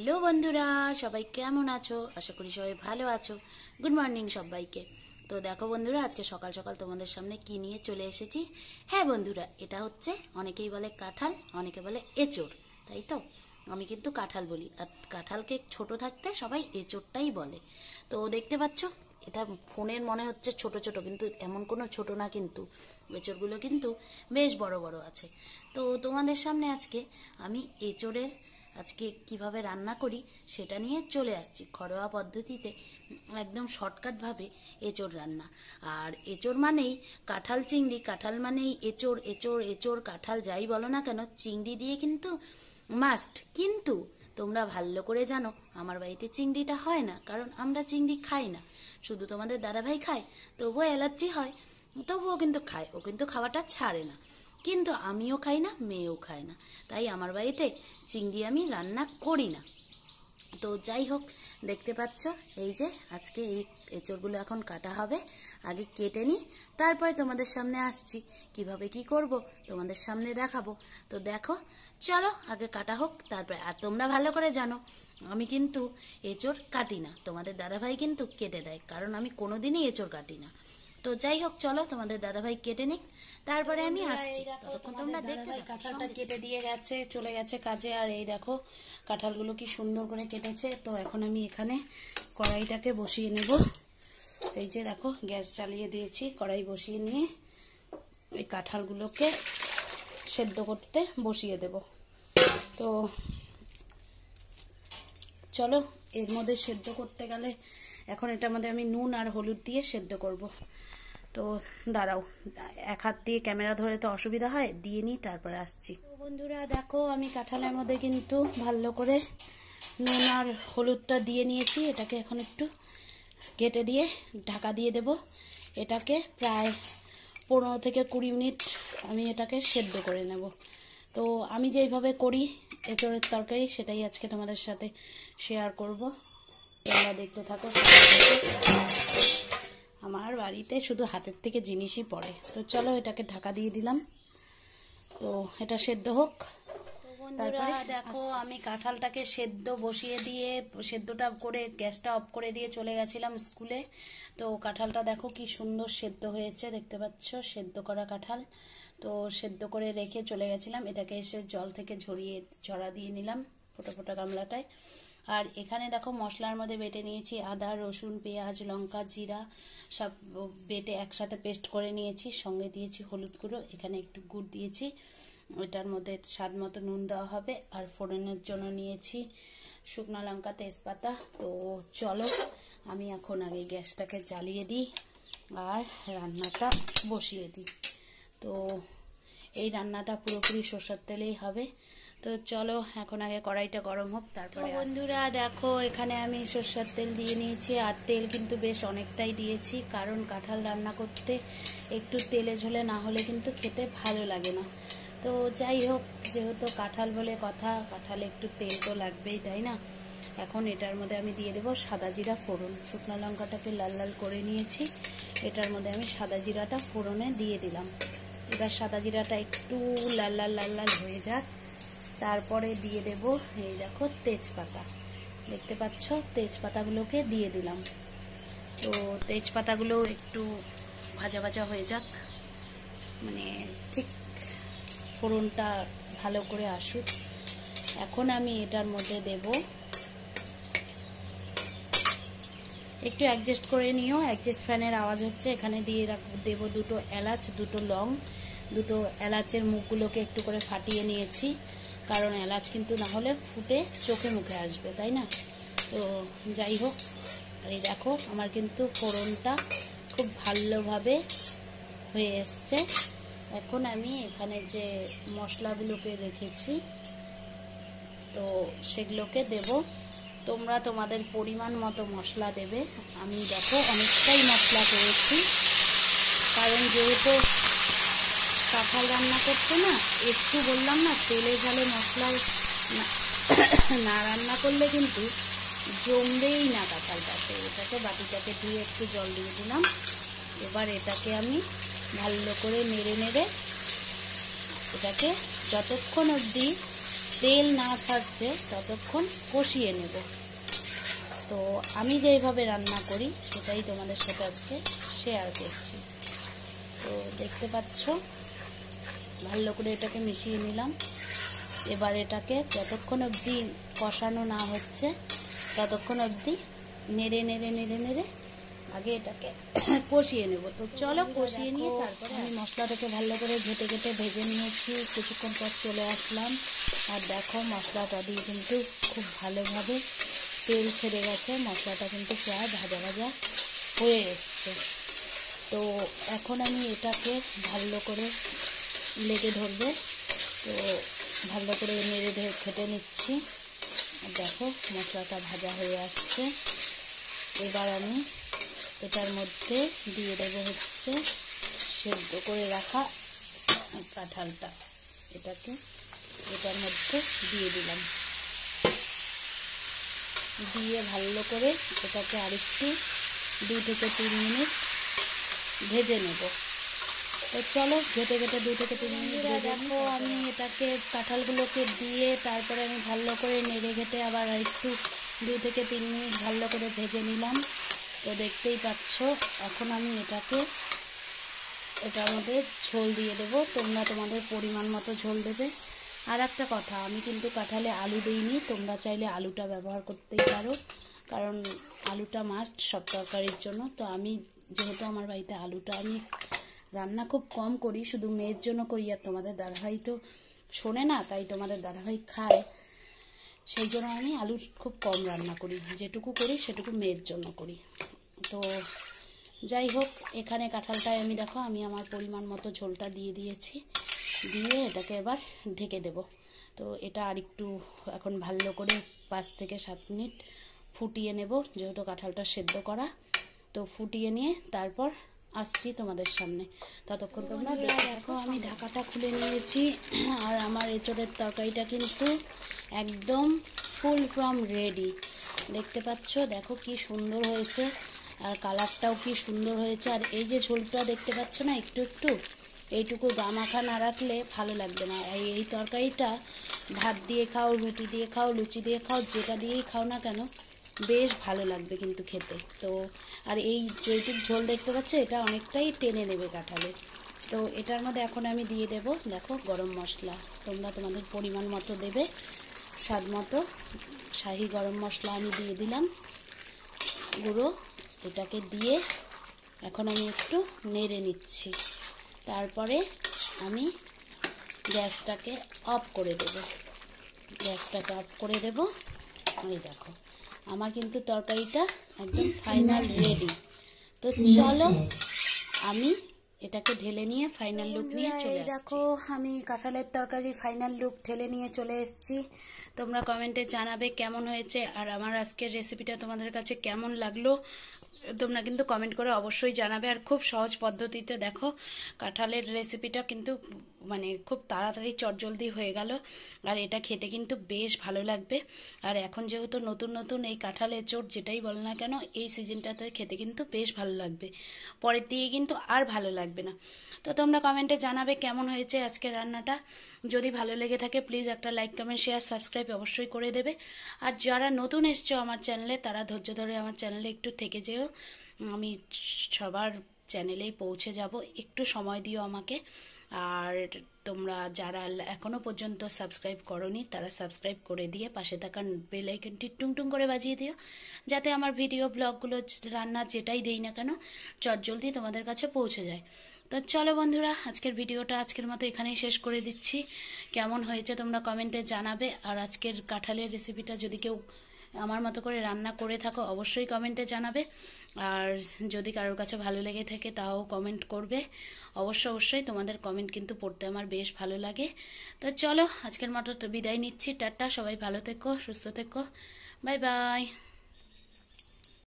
Hello বন্ধুরা, সবাই কেমন আছো? আশা করি সবাই ভালো আছো। গুড মর্নিং সবাইকে। তো দেখো বন্ধুরা, আজকে সকাল সকাল তোমাদের সামনে কি নিয়ে চলে এসেছি। হ্যাঁ বন্ধুরা, এটা হচ্ছে অনেকেই বলে কাঁঠাল, অনেকে বলে এঁচোড়, তাই তো? আমি কিন্তু কাঁঠাল বলি, আর কাঁঠালকে ছোট থাকতে সবাই এঁচোড়টাই বলে। তো দেখতে পাচ্ছ, এটা ফোনের মনে হচ্ছে ছোট ছোট, কিন্তু এমন কোনো ছোট না, কিন্তু এঁচোড়গুলো কিন্তু বেশ বড় বড় আছে। তো তোমাদের সামনে আজকে আমি এঁচোড়ের আজকে কিভাবে রান্না করি সেটা নিয়ে চলে আসছি ঘরোয়া পদ্ধতিতে, একদম শর্টকাটভাবে এঁচোড় রান্না। আর এঁচোড় মানেই কাঁঠাল চিংড়ি, কাঁঠাল মানেই এঁচোড়, এঁচোড় এঁচোড় কাঁঠাল যাই বলো না কেন, চিংড়ি দিয়ে কিন্তু মাস্ট। কিন্তু তোমরা ভালো করে জানো আমার বাড়িতে চিংড়িটা হয় না, কারণ আমরা চিংড়ি খাই না। শুধু তোমাদের দাদাভাই খায়, তবুও অ্যালার্জি হয়, তবুও কিন্তু খায়, ও কিন্তু খাওয়াটা ছাড়ে না। কিন্তু আমিও খাই না, মেয়েও খায় না, তাই আমার বাড়িতে চিংড়ি আমি রান্না করি না। তো যাই হোক, দেখতে পাচ্ছ এই যে আজকে এই এঁচোড়গুলো এখন কাটা হবে। আগে কেটে নিই, তারপরে তোমাদের সামনে আসছি, কিভাবে কি করব তোমাদের সামনে দেখাবো। তো দেখো, চলো আগে কাটা হোক তারপরে। আর তোমরা ভালো করে জানো আমি কিন্তু এঁচোড় কাটি না, তোমাদের দাদাভাই কিন্তু কেটে দেয়, কারণ আমি কোনোদিনই এঁচোড় কাটি না। তো যাই হোক, চলো তোমাদের দাদাভাই কেটে নিক, তারপরে আমি আসছি। ততক্ষণ তোমরা দেখতে থাকো। কাঁঠালটা কেটে দিয়ে গেছে, চলে গেছে কাজে। আর এই দেখো কাঁঠালগুলো কি সুন্দর করে কেটেছে। তো এখন আমি এখানে কড়াইটাকে বসিয়ে নেব। এই যে দেখো, গ্যাস জ্বালিয়ে দিয়েছি, কড়াই বসিয়ে নিয়ে এই কাঁঠালগুলোকে সেদ্ধ করতে বসিয়ে দেব। তো চলো, এর মধ্যে সেদ্ধ করতে গেলে এখন এটার মধ্যে আমি নুন আর হলুদ দিয়ে সেদ্ধ করব। তো দাঁড়াও, এক হাত দিয়ে ক্যামেরা ধরে তো অসুবিধা হয়, দিয়ে নিই তারপরে আসছি। বন্ধুরা দেখো, আমি কাঁঠালের মধ্যে কিন্তু ভালো করে নুন আর হলুদটা দিয়ে নিয়েছি। এটাকে এখন একটু কেটে দিয়ে ঢাকা দিয়ে দেব। এটাকে প্রায় 15 থেকে 20 মিনিট আমি এটাকে সেদ্ধ করে নেব। তো আমি যেইভাবে করি এঁচোড়ের তরকারি, সেটাই আজকে তোমাদের সাথে শেয়ার করব। তোমরা দেখতে থাকো। আমার বাড়িতে শুধু হাতের থেকে জিনিসই পড়ে। তো চলো, এটাকে ঢাকা দিয়ে দিলাম। তো এটা সেদ্ধ হোক। তারপরে দেখো, আমি কাঁঠালটাকে সেদ্ধ বসিয়ে দিয়ে সেদ্ধটা করে গ্যাসটা অফ করে দিয়ে চলে গেছিলাম স্কুলে। তো কাঁঠালটা দেখো কি সুন্দর সেদ্ধ হয়েছে, দেখতে পাচ্ছ, সেদ্ধ করা কাঁঠাল। তো সেদ্ধ করে রেখে চলে গেছিলাম, এটাকে এসে জল থেকে ঝরা দিয়ে নিলাম ফোটা ফোটা গামলাটায়। আর এখানে দেখো মশলার মধ্যে বেটে নিয়েছি আদা, রসুন, পেঁয়াজ, লঙ্কা, জিরা সব বেটে একসাথে পেস্ট করে নিয়েছি। সঙ্গে দিয়েছি হলুদ গুঁড়ো, এখানে একটু গুড় দিয়েছি। এটার মধ্যে স্বাদ মতো নুন দেওয়া হবে। আর ফোড়নের জন্য নিয়েছি শুকনো লঙ্কা, তেজপাতা। তো চলো, আমি এখন আগে গ্যাসটাকে জ্বালিয়ে দিই আর রান্নাটা বসিয়ে দিই। তো এই রান্নাটা পুরোপুরি সরষের তেলেই হবে। তো চলো, এখন আগে কড়াইটা গরম হোক, তারপরে। বন্ধুরা দেখো, এখানে আমি সরষের তেল দিয়ে নিয়েছি। আর তেল কিন্তু বেশ অনেকটাই দিয়েছি, কারণ কাঁঠাল রান্না করতে একটু তেলে ঝোলে না হলে কিন্তু খেতে ভালো লাগে না। তো যাই হোক, যেহেতু কাঁঠাল বলে কথা, কাঁঠালে একটু তেল তো লাগবেই, তাই না? এখন এটার মধ্যে আমি দিয়ে দেবো সাদা জিরা ফোড়ন। শুকনো লঙ্কাটাকে লাল লাল করে নিয়েছি, এটার মধ্যে আমি সাদা জিরাটা ফোড়নে দিয়ে দিলাম। এবার সাদা জিরাটা একটু লাল লাল লাল লাল হয়ে যাক, তারপরে দিয়ে দেব এই দেখো তেজপাতা, দেখতে পাচ্ছ, তেজপাতাগুলোকে দিয়ে দিলাম। তো তেজপাতাগুলো একটু ভাজা ভাজা হয়ে যাক, মানে ঠিক ফোড়নটা ভালো করে আসুক। এখন আমি এটার মধ্যে দেব, একটু অ্যাডজাস্ট করে নিও, অ্যাডজাস্ট ফ্যানের আওয়াজ হচ্ছে। এখানে দিয়ে দেব দুটো এলাচ, দুটো লং, দুটো এলাচের মুখগুলোকে একটু করে ফাটিয়ে নিয়েছি, কারণ এলাচ কিন্তু না হলে ফুটে চোখে মুখে আসবে, তাই না? তো যাই হোক, এই দেখো আমার কিন্তু ফোড়নটা খুব ভালোভাবে হয়ে এসছে। এখন আমি এখানে যে মশলাগুলোকে রেখেছি, তো সেগুলোকে দেব। তোমরা তোমাদের পরিমাণ মতো মশলা দেবে। আমি দেখো অনেকটাই মশলা করেছি, কারণ যেহেতু কাঁঠাল রান্না করতে না, একটু বললাম না, তেলে ঝালে মশলায় না রান্না করলে কিন্তু জমবেই না কাঁঠালটাতে। এটাকে বাটিটাকে ধুয়ে একটু জল দিয়ে দিলাম। এবার এটাকে আমি ভালো করে নেড়ে নেড়ে এটাকে যতক্ষণ অবধি তেল না ছাড়ছে ততক্ষণ কষিয়ে নেব। তো আমি যেইভাবে রান্না করি সেটাই তোমাদের সাথে আজকে শেয়ার করছি। তো দেখতে পাচ্ছ ভালো করে এটাকে মিশিয়ে নিলাম। এবার এটাকে যতক্ষণ অবধি কষানো না হচ্ছে ততক্ষণ অবধি নেড়ে নেড়ে নেড়ে নেড়ে আগে এটাকে কষিয়ে নেব। তো চলো কষিয়ে নিয়ে তারপরে আমি মশলাটাকে ভালো করে ঘেটে ঘেটে ভেজে নিয়েছি। কিছুক্ষণ পর চলে আসলাম, আর দেখো মশলাটা দিয়ে কিন্তু খুব ভালোভাবে তেল ছেড়ে গেছে। মশলাটা কিন্তু প্রায় ভাজা ভাজা হয়ে এসছে। তো এখন আমি এটাকে ভালো করে লেগে ধরবে, তো ভালো করে নেড়ে ঘেটে নিচ্ছি। দেখো মশলাটা ভাজা হয়ে আসছে। এবার আমি এটার মধ্যে দিয়ে দেবো হচ্ছে সেদ্ধ করে রাখা কাঁঠালটা। এটাকে এটার মধ্যে দিয়ে দিলাম, দিয়ে ভালো করে এটাকে আরেকটু 2 থেকে 3 মিনিট ভেজে নেব। তো চলো ঘেটে ঘেটে 2 থেকে 3 মিনিট দেখো আমি এটাকে কাঁঠালগুলোকে দিয়ে তারপরে আমি ভালো করে নেড়ে ঘেটে আবার একটু 2 থেকে 3 মিনিট ভালো করে ভেজে নিলাম। তো দেখতেই পাচ্ছ এখন আমি এটার মধ্যে ঝোল দিয়ে দেবো। তোমরা তোমাদের পরিমাণ মতো ঝোল দেবে। আর একটা কথা, আমি কিন্তু কাঁঠালে আলু দিইনি, তোমরা চাইলে আলুটা ব্যবহার করতেই পারো, কারণ আলুটা মাস্ট সব তরকারির জন্য। তো আমি যেহেতু আমার বাড়িতে আলুটা আমি রান্না খুব কম করি, শুধু মেয়ের জন্য করি, আর তোমাদের দাদাভাই তো শোনে না, তাই তোমাদের দাদাভাই খায়, সেই জন্য আমি আলু খুব কম রান্না করি। যেটুকু করি সেটুকু মেয়ের জন্য করি। তো যাই হোক, এখানে কাঁঠালটায় আমি দেখো আমি আমার পরিমাণ মতো ঝোলটা দিয়ে দিয়েছি, দিয়ে এটাকে এবার ঢেকে দেব। তো এটা আরেকটু এখন ভালো করে 5 থেকে 7 মিনিট ফুটিয়ে নেব, যেহেতু কাঁঠালটা সেদ্ধ করা। তো ফুটিয়ে নিয়ে তারপর আসছি তোমাদের সামনে। ততক্ষণ তোমরা দেখো আমি ঢাকাটা খুলে নিয়েছি, আর আমার এঁচোড়ের তরকারিটা কিন্তু একদম ফুল ফ্রম রেডি। দেখতে পাচ্ছ, দেখো কি সুন্দর হয়েছে, আর কালারটাও কি সুন্দর হয়েছে। আর এই যে ঝোলটা দেখতে পাচ্ছ না একটু একটু, এইটুকু গা মাখা না রাখলে ভালো লাগবে না। এই তরকারিটা ভাত দিয়ে খাও, রুটি দিয়ে খাও, লুচি দিয়ে খাও, যেটা দিয়েই খাও না কেন বেশ ভালো লাগবে কিন্তু খেতে। তো আর এই যেটুকু ঝোল দেখতে পাচ্ছ এটা অনেকটাই টেনে নেবে কাঁঠালে। তো এটার মধ্যে এখন আমি দিয়ে দেব দেখো গরম মশলা। তোমরা তোমাদের পরিমাণ মতো দেবে, স্বাদ মতো শাহি গরম মশলা আমি দিয়ে দিলাম গুঁড়ো। এটাকে দিয়ে এখন আমি একটু নেড়ে নিচ্ছি, তারপরে আমি গ্যাসটাকে অফ করে দেব। গ্যাসটাকে অফ করে দেব। এই দেখো আমার কিন্তু তরকারিটা একদম ফাইনাল রেডি। তো চলো আমি এটাকে ঢেলে নিয়ে ফাইনাল লুক নিয়ে চলে আসছি। দেখো আমি কাঁঠালের তরকারি ফাইনাল লুক ঢেলে নিয়ে চলে এসেছি। তোমরা কমেন্টে জানাবে কেমন হয়েছে, আর আমার আজকের রেসিপিটা তোমাদের কাছে কেমন লাগলো তোমরা কিন্তু কমেন্ট করে অবশ্যই জানাবে। আর খুব সহজ পদ্ধতিতে দেখো কাঁঠালের রেসিপিটা কিন্তু মানে খুব তাড়াতাড়ি চটজলদি হয়ে গেল, আর এটা খেতে কিন্তু বেশ ভালো লাগবে। আর এখন যেহেতু নতুন নতুন এই কাঁঠালের এঁচোড় যেটাই বল না কেন, এই সিজনটাতে খেতে কিন্তু বেশ ভালো লাগবে, পরের দিকে কিন্তু আর ভালো লাগবে না। তো তোমরা কমেন্টে জানাবে কেমন হয়েছে আজকে রান্নাটা। যদি ভালো লেগে থাকে প্লিজ একটা লাইক কমেন্ট শেয়ার সাবস্ক্রাইব অবশ্যই করে দেবে। আর যারা নতুন এসছো আমার চ্যানেলে তারা ধৈর্য ধরে আমার চ্যানেলে একটু থেকে যেও, আমি সবার চ্যানেলেই পৌঁছে যাব, একটু সময় দিও আমাকে। আর তোমরা যারা এখনো পর্যন্ত সাবস্ক্রাইব করোনি তারা সাবস্ক্রাইব করে দিয়ে পাশে থাকা বেল আইকনটি টুংটুং করে বাজিয়ে দিও, যাতে আমার ভিডিও ব্লগগুলো রান্না যেটাই দেই না কেন চটজলদি তোমাদের কাছে পৌঁছে যায়। তো চলো বন্ধুরা, আজকের ভিডিওটা আজকের মতো এখানেই শেষ করে দিচ্ছি। কেমন হয়েছে তোমরা কমেন্টে জানাবে। আর আজকের কাঁঠালের রেসিপিটা যদি কেউ আমার মতো করে রান্না করে থাকো অবশ্যই কমেন্টে জানাবে। আর যদি কারোর কাছে ভালো লেগে থাকে তাও কমেন্ট করবে অবশ্যই। তোমাদের কমেন্ট কিন্তু পড়তে আমার বেশ ভালো লাগে। তো চলো আজকের মতো বিদায় নিচ্ছি, টাটা। সবাই ভালো থেকো, সুস্থ থেকো, বাই বাই।